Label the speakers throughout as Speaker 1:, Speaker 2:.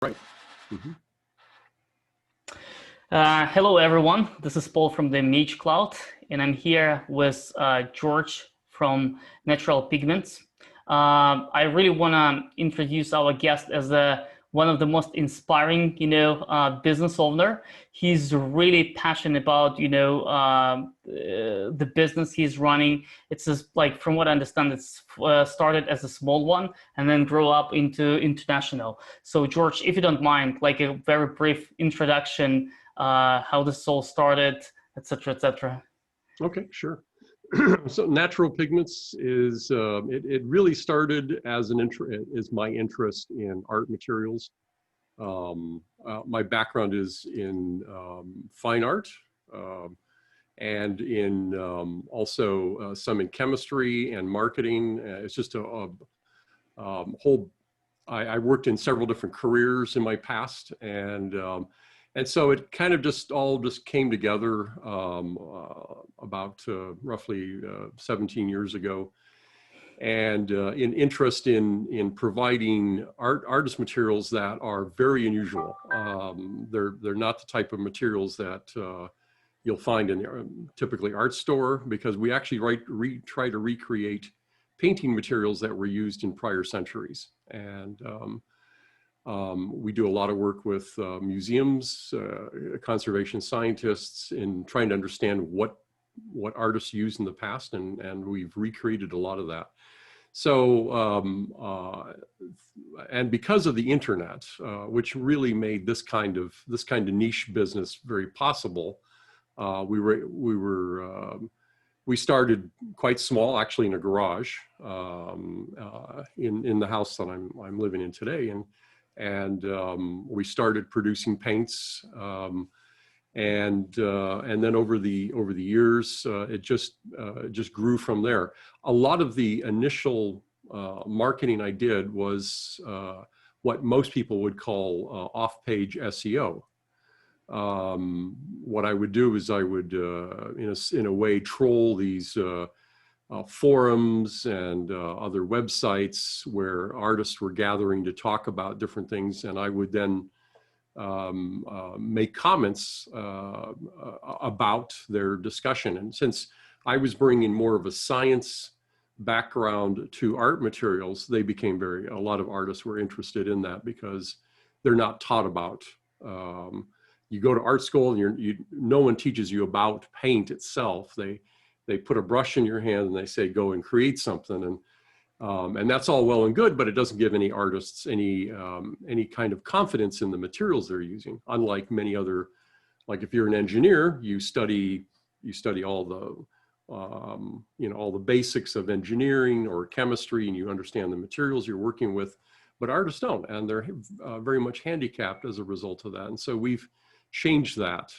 Speaker 1: Right. Mm-hmm.
Speaker 2: Hello, everyone. This is Paul from the Mage Cloud, and I'm here with George from Natural Pigments. I really want to introduce our guest as one of the most inspiring, business owner. He's really passionate about, the business he's running. It's just like, from what I understand, it's started as a small one and then grow up into international. So, George, if you don't mind, like a very brief introduction, how this all started, etc., etc.
Speaker 1: Okay, sure. So Natural Pigments is it really started as my interest in art materials. My background is in fine art and in also some in chemistry and marketing. It's just a whole. I worked in several different careers in my past, and so it kind of just came together about roughly 17 years ago, and in interest in providing artist materials that are very unusual. They're not the type of materials that you'll find in typically art store, because we actually try to recreate painting materials that were used in prior centuries. And we do a lot of work with museums, conservation scientists, in trying to understand what artists used in the past, and we've recreated a lot of that. So, and because of the internet, which really made this kind of niche business very possible, we started quite small, actually in a garage, in the house that I'm living in today, and we started producing paints, and then over the years, it just grew from there. A lot of the initial marketing I did was what most people would call off-page SEO. What I would do is I would, in a way, troll these forums and other websites where artists were gathering to talk about different things, and I would then make comments about their discussion. And since I was bringing more of a science background to art materials, they became a lot of artists were interested in that, because they're not taught about. You go to art school and no one teaches you about paint itself. They put a brush in your hand and they say, go and create something. And that's all well and good, but it doesn't give any artists any kind of confidence in the materials they're using. Unlike many other, like if you're an engineer, you study all the all the basics of engineering or chemistry, and you understand the materials you're working with. But artists don't, and they're very much handicapped as a result of that. And so we've changed that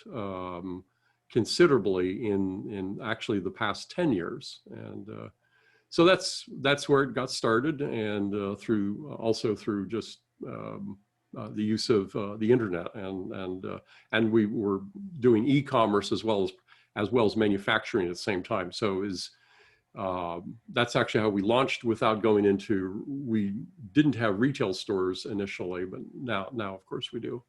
Speaker 1: considerably in actually the past 10 years. And so that's where it got started, and through just the use of the internet, and we were doing e-commerce as well as manufacturing at the same time. So that's actually how we launched without going into. We didn't have retail stores initially, but now of course we do.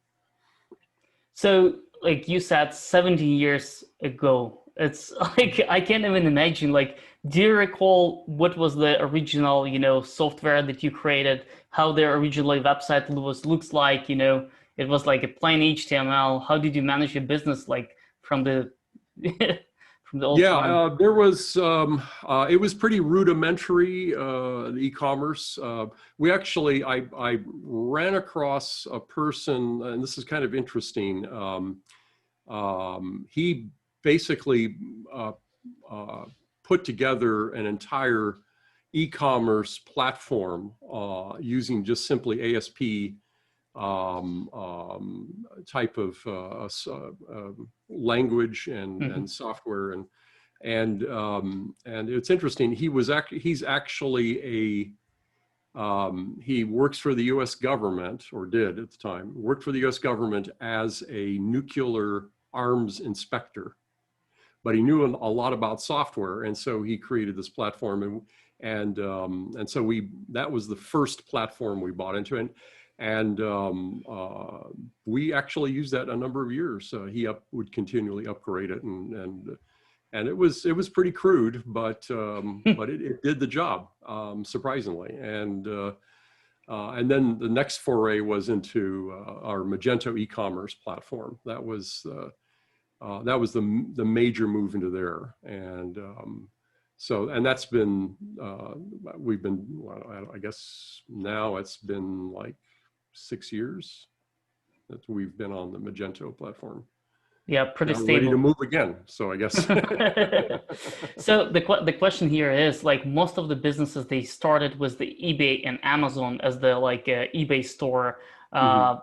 Speaker 2: So, like you said, 17 years ago, it's like, I can't even imagine, like, do you recall what was the original, software that you created, how the original website looks like, it was like a plain HTML. How did you manage your business, like, from the from the old time?
Speaker 1: There was, it was pretty rudimentary, the e-commerce. I ran across a person, and this is kind of interesting. He basically put together an entire e-commerce platform using just simply ASP type of language and software, and it's interesting. He's actually he works for the U.S. government, or did at the time work for the U.S. government as a nuclear arms inspector, but he knew a lot about software, and so he created this platform, and so that was the first platform we bought into, And we actually used that a number of years. He would continually upgrade it, and it was pretty crude, but it did the job, surprisingly. And then the next foray was into our Magento e-commerce platform. That was the major move into there. And and that's been, we've been, well, I guess now it's been like 6 years that we've been on the Magento platform.
Speaker 2: Yeah, pretty
Speaker 1: now we're
Speaker 2: stable.
Speaker 1: ready to move again, so I guess.
Speaker 2: So the question here is, like, most of the businesses, they started with the eBay and Amazon as the eBay store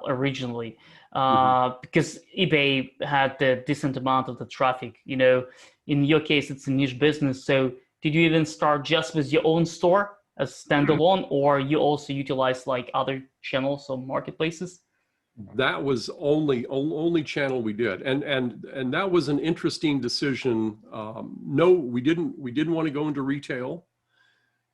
Speaker 2: originally, because eBay had the decent amount of the traffic. You know, in your case, it's a niche business. So did you even start just with your own store as standalone, or you also utilize like other channels or marketplaces?
Speaker 1: That was only channel we did, and that was an interesting decision. No, we didn't want to go into retail.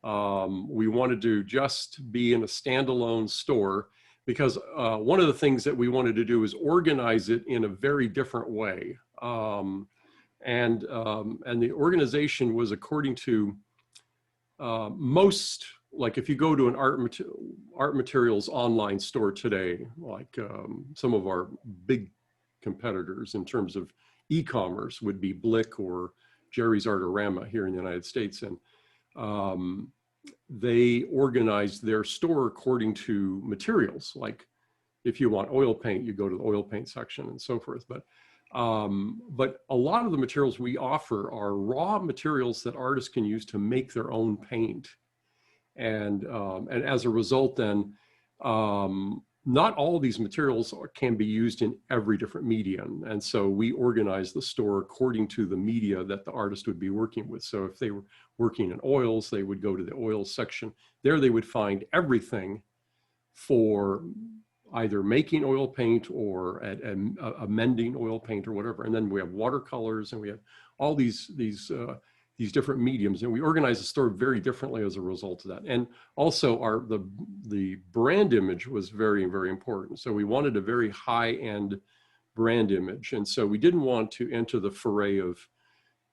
Speaker 1: We wanted to just be in a standalone store, because one of the things that we wanted to do is organize it in a very different way. And the organization was according to most. Like if you go to an art materials online store today, like some of our big competitors in terms of e-commerce would be Blick or Jerry's Artorama here in the United States. And they organize their store according to materials. Like if you want oil paint, you go to the oil paint section and so forth. But a lot of the materials we offer are raw materials that artists can use to make their own paint. And as a result, then, not all of these materials can be used in every different medium. And so we organize the store according to the media that the artist would be working with. So if they were working in oils, they would go to the oils section. There they would find everything for either making oil paint or amending oil paint or whatever. And then we have watercolors, and we have all these different mediums, and we organize the store very differently as a result of that. And also the brand image was very, very important. So we wanted a very high-end brand image. And so we didn't want to enter the foray of,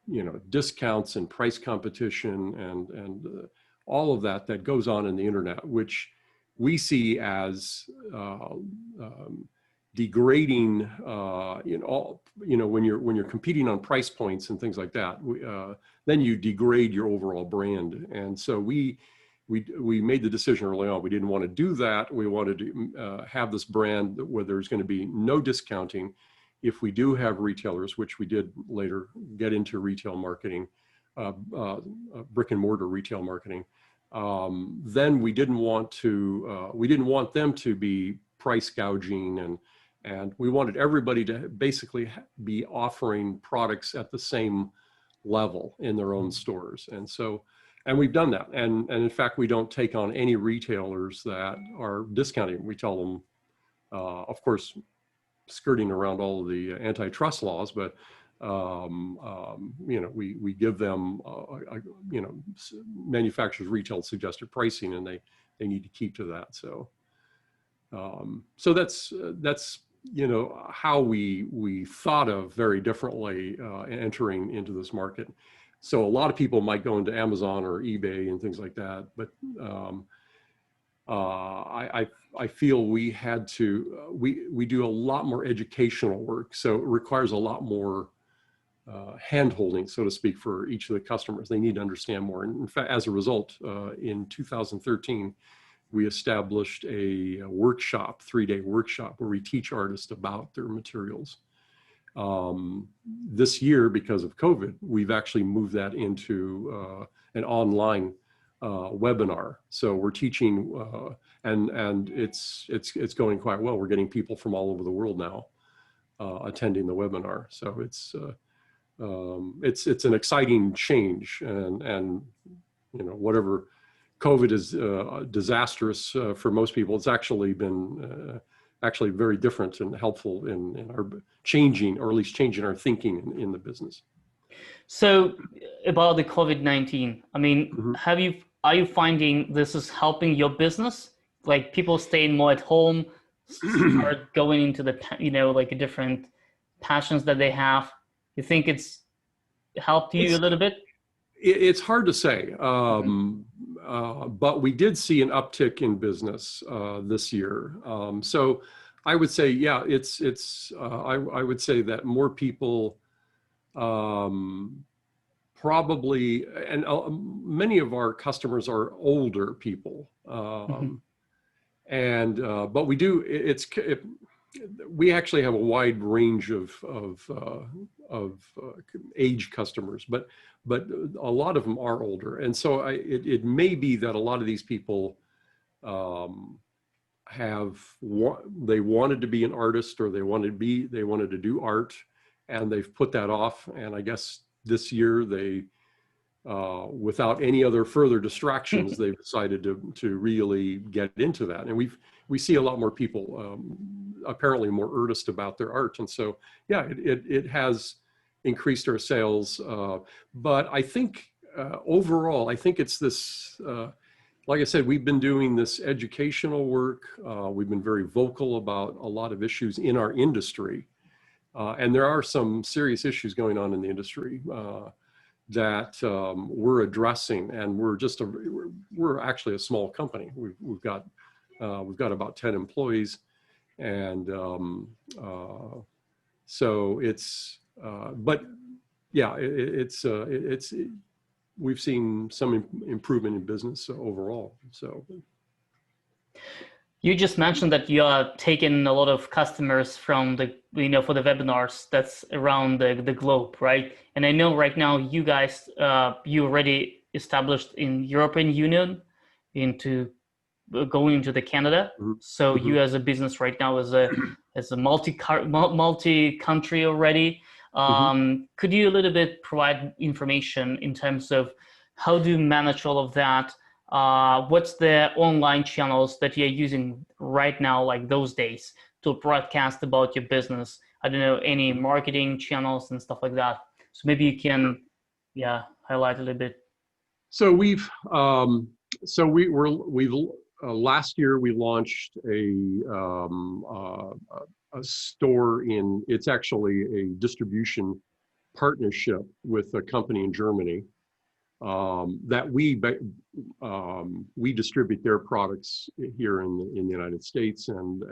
Speaker 1: you know, discounts and price competition and all of that goes on in the internet, which we see as degrading, when you're competing on price points and things like that, then you degrade your overall brand. And so we made the decision early on. We didn't want to do that. We wanted to have this brand where there's going to be no discounting. If we do have retailers, which we did later get into retail marketing, brick and mortar retail marketing, then we didn't want them to be price gouging, and we wanted everybody to basically be offering products at the same level in their own stores. And so, and we've done that. And in fact, we don't take on any retailers that are discounting. We tell them, of course, skirting around all of the antitrust laws, but we give them, manufacturers' retail suggested pricing, and they need to keep to that. So, so that's how we thought of very differently entering into this market. So a lot of people might go into Amazon or eBay and things like that, but I feel we had to, we do a lot more educational work. So it requires a lot more hand-holding, so to speak, for each of the customers. They need to understand more. And in fact, as a result, in 2013, we established a workshop, 3-day workshop, where we teach artists about their materials. This year, because of COVID, we've actually moved that into an online webinar. So we're teaching, and it's going quite well. We're getting people from all over the world now attending the webinar. So it's an exciting change, and whatever COVID is disastrous for most people, it's actually been actually very different and helpful in our changing, or at least changing our thinking in the business.
Speaker 2: So about the COVID-19, I mean, are you finding this is helping your business like people staying more at home, start going into the, like a different passions that they have? You think it's helped you a
Speaker 1: It's
Speaker 2: little bit?
Speaker 1: it's hard to say,
Speaker 2: Mhm.
Speaker 1: but we did see an uptick in business this year. So I would say, yeah, I would say that more people um, probably, and many of our customers are older people,
Speaker 2: Mhm.
Speaker 1: and but we do we actually have a wide range of age customers, but a lot of them are older, and so it may be that a lot of these people um, they wanted to be an artist, or they wanted to do art, and they've put that off. And I guess this year without any other further distractions, they've decided to really get into that. And we see a lot more people apparently more earnest about their art. And so, yeah, it has increased our sales. But I think overall, I think it's this, like I said, we've been doing this educational work. We've been very vocal about a lot of issues in our industry. And there are some serious issues going on in the industry. That we're addressing, and we're actually a small company. We've got about 10 employees, and so it's but yeah, we've seen some improvement in business overall. So
Speaker 2: You just mentioned that you are taking a lot of customers from the, for the webinars that's around the globe, right? And I know right now you guys, you already established in European Union into going into the Canada.
Speaker 1: mhm,
Speaker 2: So
Speaker 1: mhm.
Speaker 2: you as a business right now is a multi country already.
Speaker 1: Mhm.
Speaker 2: Could you a little bit provide information in terms of how do you manage all of that? What's the online channels that you're using right now, like those days, to broadcast about your business? I don't know, any marketing channels and stuff like that. So maybe you
Speaker 1: Sure.
Speaker 2: can, yeah, highlight a little bit.
Speaker 1: So we've last year we launched a store it's actually a distribution partnership with a company in Germany that we distribute their products here in the United States, and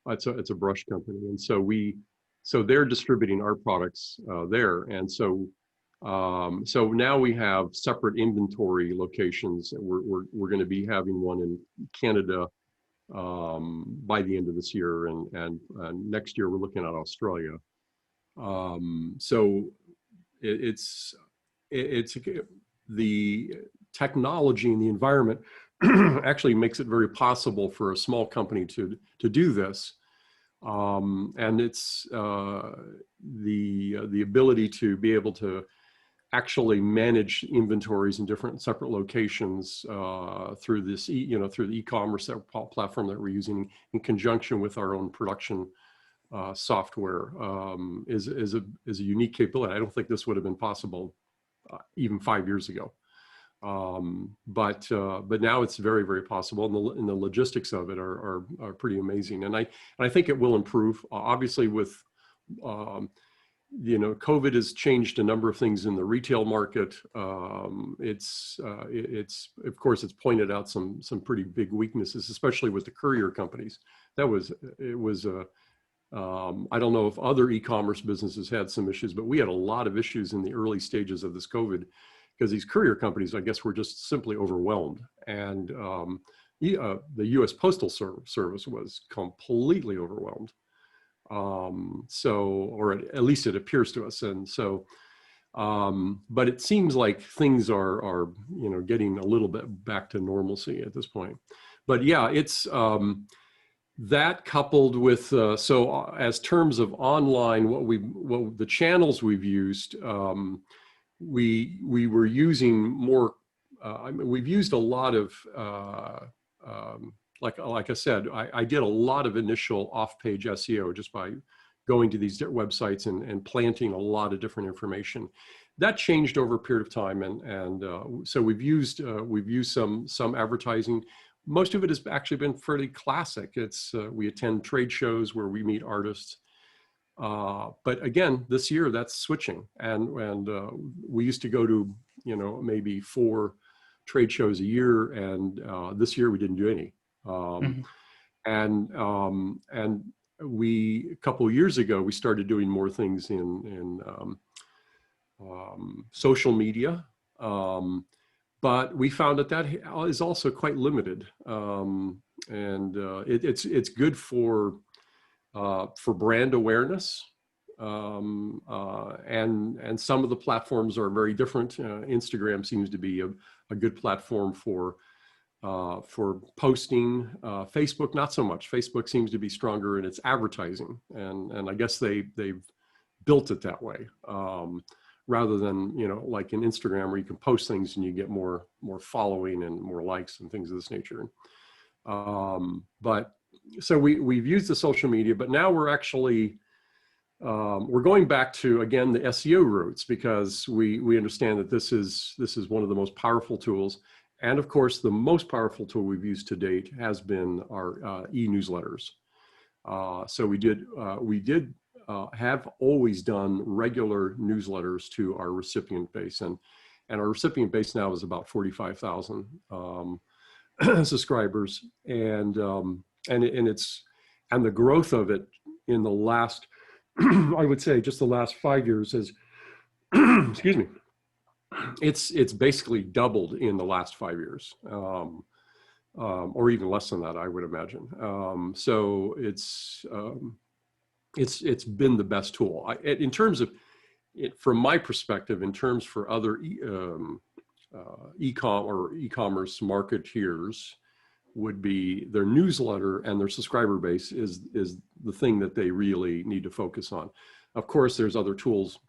Speaker 1: it's a brush company, and so they're distributing our products there, and so now we have separate inventory locations. We're going to be having one in Canada by the end of this year, and next year we're looking at Australia. So it's it's the technology and the environment actually makes it very possible for a small company to do this, and it's the ability to be able to actually manage inventories in different separate locations through through the e-commerce platform that we're using in conjunction with our own production software is a unique capability. I don't think this would have been possible even 5 years ago. But now it's very, very possible, and the logistics of it are pretty amazing. And I think it will improve. Obviously, with COVID has changed a number of things in the retail market. It's of course it's pointed out some pretty big weaknesses, especially with the courier companies. It was I don't know if other e-commerce businesses had some issues, but we had a lot of issues in the early stages of this COVID because these courier companies, I guess, were just simply overwhelmed. And the U.S. Postal Service was completely overwhelmed. Or at least it appears to us. And so, but it seems like things are getting a little bit back to normalcy at this point. But yeah, it's that coupled with as terms of online, what the channels we've used, we were using more. I mean, we've used a lot of like I said, I did a lot of initial off-page SEO just by going to these websites and planting a lot of different information. That changed over a period of time, and so we've used some advertising. most of it has actually been fairly classic. It's we attend trade shows where we meet artists. But again, this year that's switching, and we used to go to, you know, maybe 4 trade shows a year, and this year we didn't do any.
Speaker 2: Mhm.
Speaker 1: And we, a couple of years ago, we started doing more things in social media, but we found that is also quite limited, and it's good for brand awareness, and some of the platforms are very different. Instagram seems to be a good platform for posting. Facebook, not so much. Facebook seems to be stronger in its advertising, and I guess they've built it that way, rather than, you know, like in Instagram where you can post things and you get more following and more likes and things of this nature. But so we've used the social media, but now we're actually we're going back to, again, the SEO roots, because we understand that this is one of the most powerful tools. And of course, the most powerful tool we've used to date has been our e-newsletters. So we did have always done regular newsletters to our recipient base, and our recipient base now is about 45,000 subscribers, and the growth of it in the last, I would say, just the last 5 years is, excuse me, it's basically doubled in the last 5 years, or even less than that, I would imagine. So it's been the best tool. In terms of from my perspective, in terms for other e-commerce marketeers, would be their newsletter and their subscriber base is the thing that they really need to focus on. Of course, there's other tools,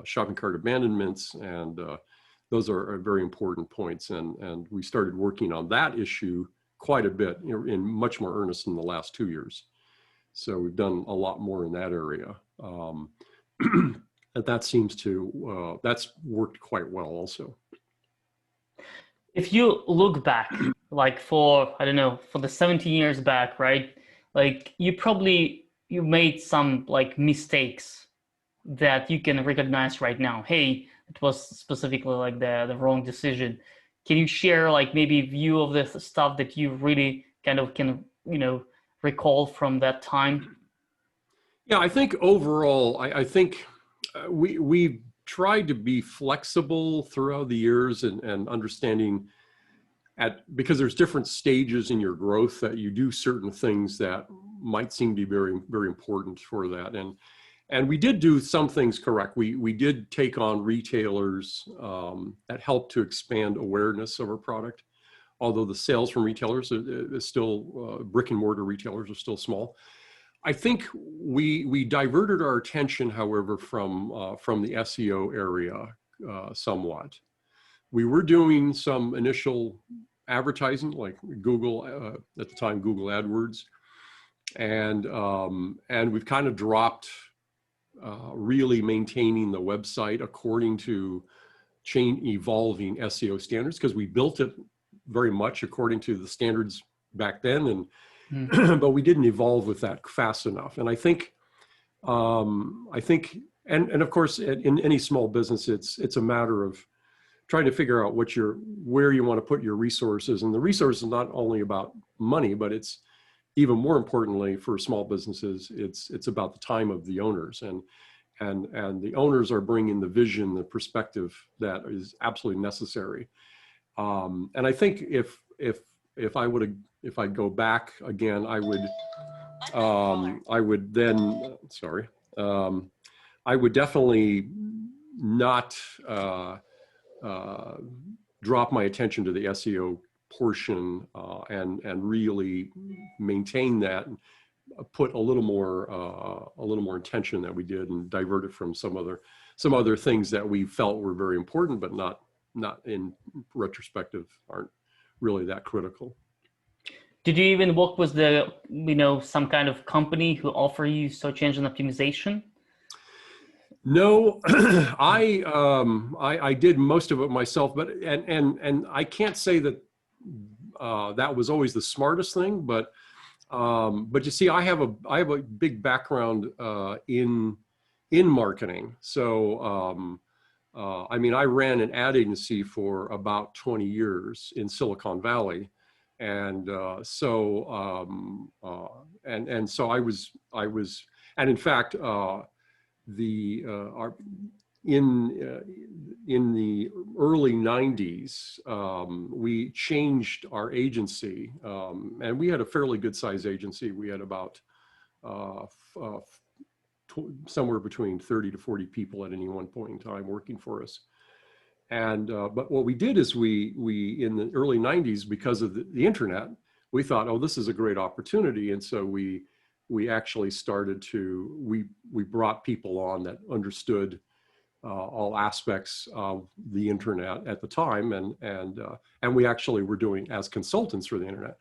Speaker 1: shopping cart abandonments, and those are very important points. And we started working on that issue quite a bit, in much more earnest in the last 2 years. So we've done a lot more in that area. That seems to, that's worked quite well also.
Speaker 2: If you look back, like for, I don't know, for the 17 years back, right? Like you made some like mistakes that you can recognize right now. Hey, it was specifically like the wrong decision. Can you share like maybe view of the stuff that you really kind of can, recall from that time?
Speaker 1: Yeah, I think overall, I think we tried to be flexible throughout the years, and understanding because there's different stages in your growth that you do certain things that might seem to be very, very important for that. And we did do some things correct. We did take on retailers that helped to expand awareness of our product, although the sales from retailers is still, brick and mortar retailers are still small. I think we diverted our attention, however, from the SEO area somewhat. We were doing some initial advertising, like Google, at the time, Google AdWords, and we've kind of dropped really maintaining the website according to evolving SEO standards, because we built it very much according to the standards back then, and but we didn't evolve with that fast enough. And I think, and of course, in any small business, it's a matter of trying to figure out where you want to put your resources. And the resources is not only about money, but it's even more importantly for small businesses, it's about the time of the owners, and the owners are bringing the vision, the perspective that is absolutely necessary. And I think if I go back again, I would definitely not drop my attention to the SEO portion, and really maintain that, and put a little more intention that we did, and divert it from some other things that we felt were very important, but not in retrospective aren't really that critical.
Speaker 2: Did you even work with some kind of company who offer you search engine optimization?
Speaker 1: No, I did most of it myself, but and I can't say that that was always the smartest thing, but you see, I have a big background in marketing. So I mean, I ran an ad agency for about 20 years in Silicon Valley, and so I was, and in fact, the our in the early 90s, we changed our agency, and we had a fairly good size agency. We had about somewhere between 30 to 40 people at any one point in time working for us. And but what we did is we in the early 90s, because of the internet, we thought, oh, this is a great opportunity, and so we actually started to we brought people on that understood all aspects of the internet at the time, and we actually were doing as consultants for the internet.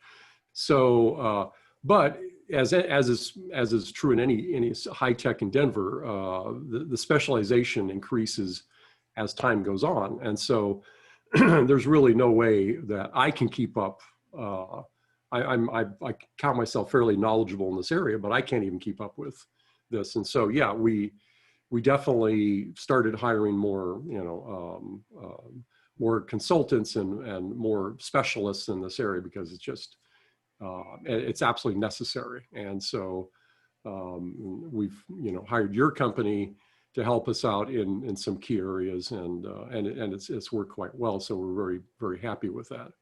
Speaker 1: So, but as is true in any high tech in Denver, the specialization increases as time goes on, and so there's really no way that I can keep up. I count myself fairly knowledgeable in this area, but I can't even keep up with this, and so yeah, we definitely started hiring more, more consultants and more specialists in this area, because it's just, it's absolutely necessary. And so we've, hired your company to help us out in some key areas, and it's worked quite well. So we're very, very happy with that.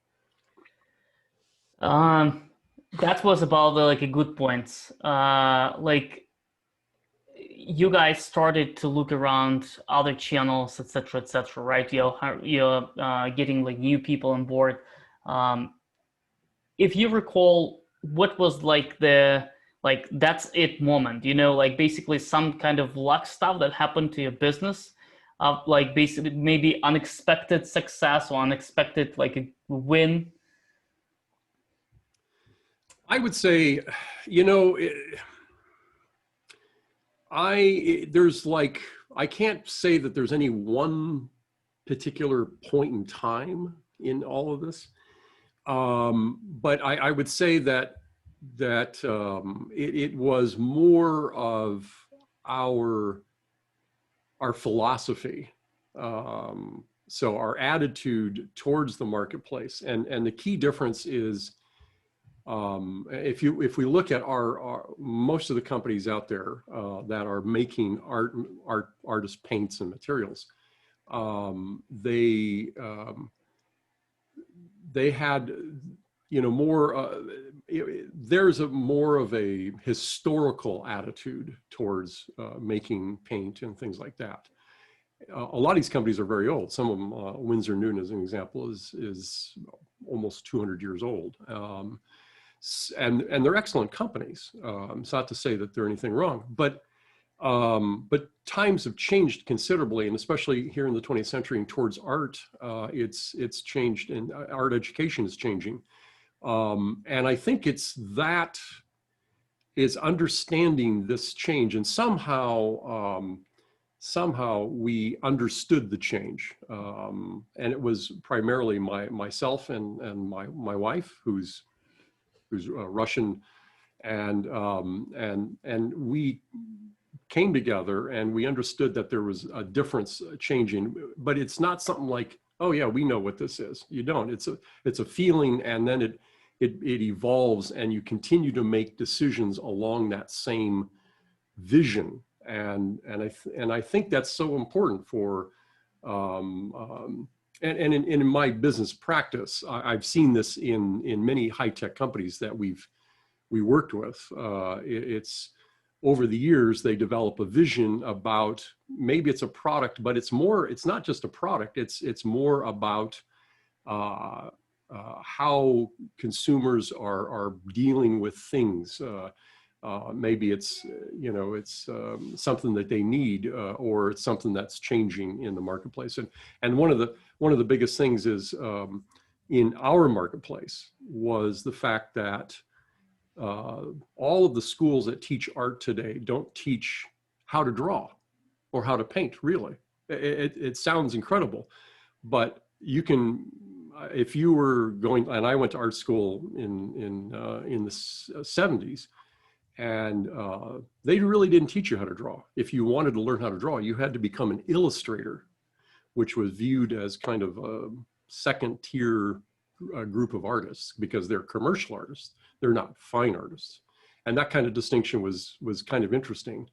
Speaker 2: That was about like a good point. Like, you guys started to look around other channels, etc., right? You're getting like new people on board. If you recall, what was like the that's it moment? Like basically some kind of luck stuff that happened to your business, like basically maybe unexpected success or unexpected like a win.
Speaker 1: I would say, I can't say that there's any one particular point in time in all of this, but I would say that it was more of our philosophy, so our attitude towards the marketplace, and the key difference is, if we look at our most of the companies out there that are making artist paints and materials, they had, more. There's more of a historical attitude towards making paint and things like that. A lot of these companies are very old. Some of them, Winsor Newton, as an example, is almost 200 years old. And they're excellent companies. It's not to say that there's anything wrong, but times have changed considerably, and especially here in the 20th century and towards art, it's changed, and art education is changing. And I think it's understanding this change, and somehow we understood the change, and it was primarily myself and my wife, who's Russian, and we came together and we understood that there was a difference changing, but it's not something like, oh yeah, we know what this is. You don't. It's a feeling, and then it evolves, and you continue to make decisions along that same vision, and I think that's so important for. And in my business practice, I've seen this in many high-tech companies that we worked with. It's over the years, they develop a vision about, maybe it's a product, but it's not just a product. It's more about how consumers are dealing with things. Maybe it's something that they need, or it's something that's changing in the marketplace. And one of the biggest things is, in our marketplace, was the fact that all of the schools that teach art today don't teach how to draw or how to paint, really. It sounds incredible, but you can, if you were going, and I went to art school in the 70s, and they really didn't teach you how to draw. If you wanted to learn how to draw, you had to become an illustrator, which was viewed as kind of a second tier group of artists because they're commercial artists. They're not fine artists. And that kind of distinction was kind of interesting.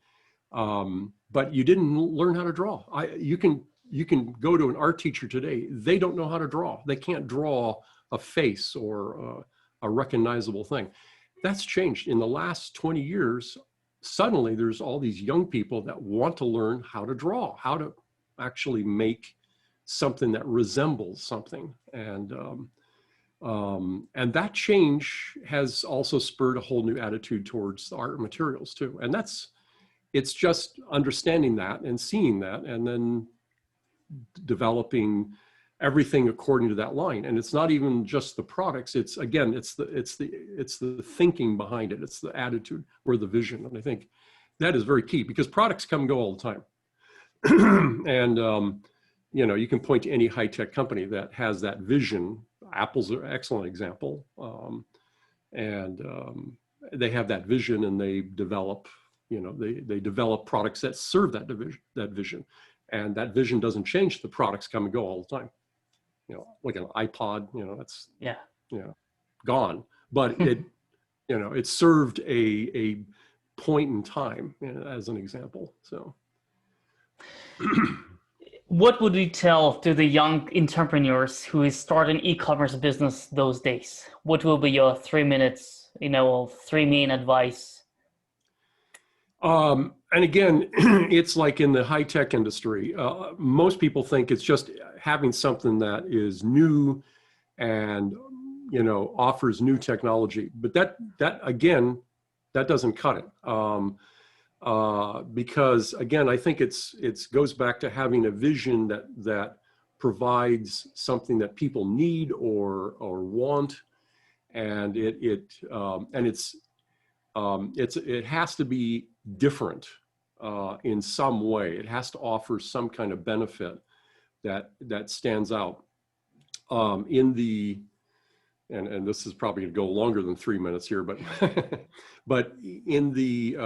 Speaker 1: But you didn't learn how to draw. You can go to an art teacher today. They don't know how to draw. They can't draw a face or a recognizable thing. That's changed. In the last 20 years, suddenly there's all these young people that want to learn how to draw, how to actually make something that resembles something. And that change has also spurred a whole new attitude towards the art materials too. And it's just understanding that and seeing that and then developing everything according to that line. And it's not even just the products. It's again, it's the thinking behind it. It's the attitude or the vision. And I think that is very key because products come and go all the time. And, you know, you can point to any high-tech company that has that vision. Apple's an excellent example. They have that vision and they develop, you know, they develop products that serve that vision. And that vision doesn't change. The products come and go all the time. You know, like an iPod, you know, that's,
Speaker 2: Yeah.
Speaker 1: You know, gone. But it, you know, it served a point in time, you know, as an example. So.
Speaker 2: What would you tell to the young entrepreneurs who is starting e-commerce business those days? What will be your 3 minutes, you know, 3 main advice?
Speaker 1: And again, it's like in the high-tech industry, most people think it's just having something that is new and, you know, offers new technology. But that again, that doesn't cut it. Because again, I think it goes back to having a vision that provides something that people need or want, and it has to be different in some way. It has to offer some kind of benefit that stands out. And this is probably going to go longer than 3 minutes here, but but in the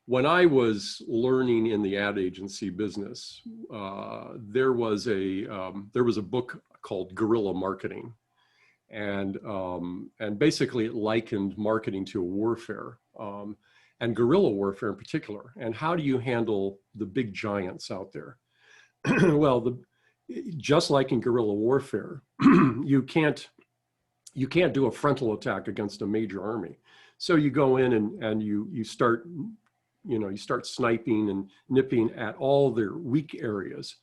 Speaker 1: when I was learning in the ad agency business, there was a book called Guerrilla Marketing, and basically it likened marketing to a warfare, and guerrilla warfare in particular. And how do you handle the big giants out there? Well, just like in guerrilla warfare, you can't do a frontal attack against a major army. So you go in and you start, you know, you start sniping and nipping at all their weak areas.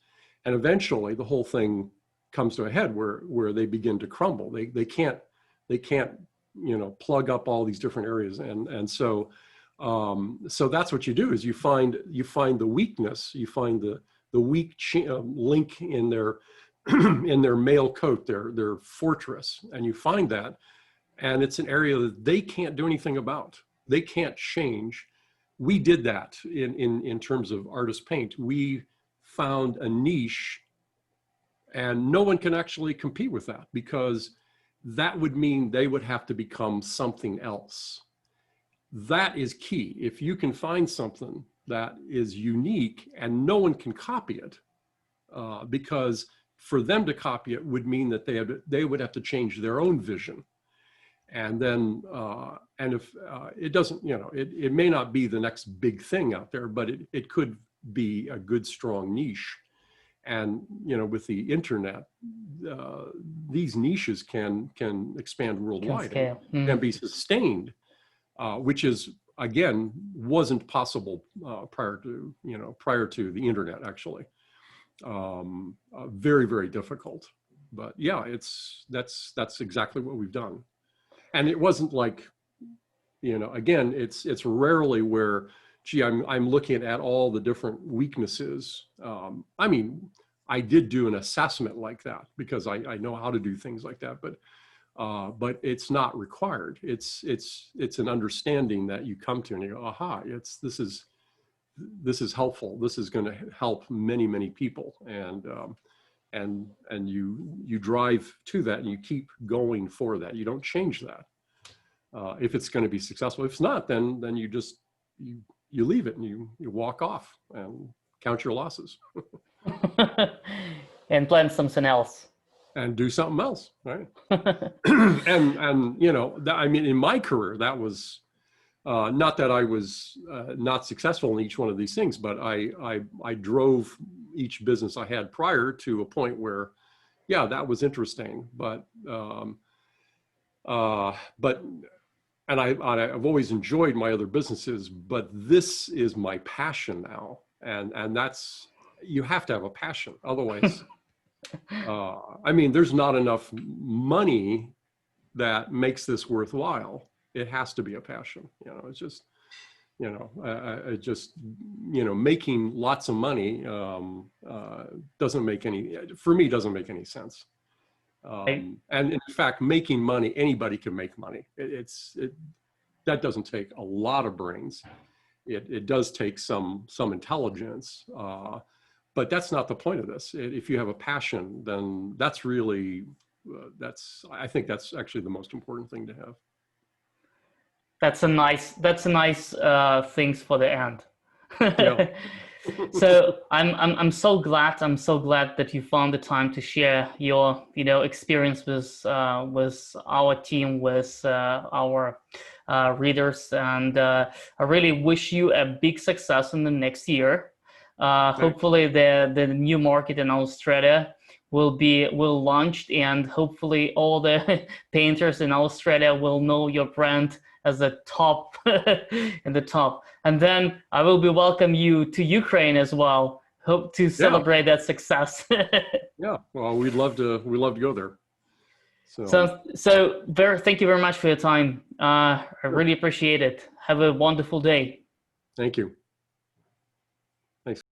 Speaker 1: And eventually the whole thing comes to a head where they begin to crumble. They can't, you know, plug up all these different areas. And so that's what you do is you find the weakness, you find the weak link in their in their mail coat, their fortress, and you find that, and it's an area that they can't do anything about. They can't change. We did that in terms of Artist Paint. We found a niche, and no one can actually compete with that because that would mean they would have to become something else. That is key. If you can find something that is unique and no one can copy it, because for them to copy it would mean that they would have to change their own vision. And then, and if it doesn't, you know, it may not be the next big thing out there, but it could be a good, strong niche. And, you know, with the internet, these niches can expand worldwide and can be sustained, which is, again, wasn't possible prior to the internet, actually. Very, very difficult. But yeah, that's exactly what we've done. And it wasn't like, you know, again, it's rarely where, gee, I'm looking at all the different weaknesses. I mean, I did do an assessment like that because I know how to do things like that, but it's not required. It's an understanding that you come to and you go, aha, this is helpful. This is going to help many, many people. And and you drive to that, and you keep going for that. You don't change that. If it's going to be successful. If it's not, then you just you leave it and you walk off and count your losses
Speaker 2: and plan something else
Speaker 1: and do something else, right? and you know, I mean, in my career, that was not that I was not successful in each one of these things, but I drove each business I had prior to a point where, yeah, that was interesting, but and I've always enjoyed my other businesses, but this is my passion now, and that's, you have to have a passion, otherwise. I mean, there's not enough money that makes this worthwhile. It has to be a passion. You know, it's just, you know, making lots of money doesn't make any, for me, doesn't make any sense. And in fact, making money, anybody can make money. That doesn't take a lot of brains. It does take some intelligence, but that's not the point of this. If you have a passion, then that's really, I think that's actually the most important thing to have.
Speaker 2: That's a nice things for the end.
Speaker 1: Yeah.
Speaker 2: So I'm so glad that you found the time to share your experience with our team, with our readers, and I really wish you a big success in the next year. Hopefully the new market in Australia will launched, and hopefully all the painters in Australia will know your brand as the top in the top. And then I will be welcome you to Ukraine as well. Hope to celebrate that success.
Speaker 1: Yeah, well, we'd love to go there.
Speaker 2: So thank you very much for your time. I really appreciate it. Have a wonderful day.
Speaker 1: Thank you.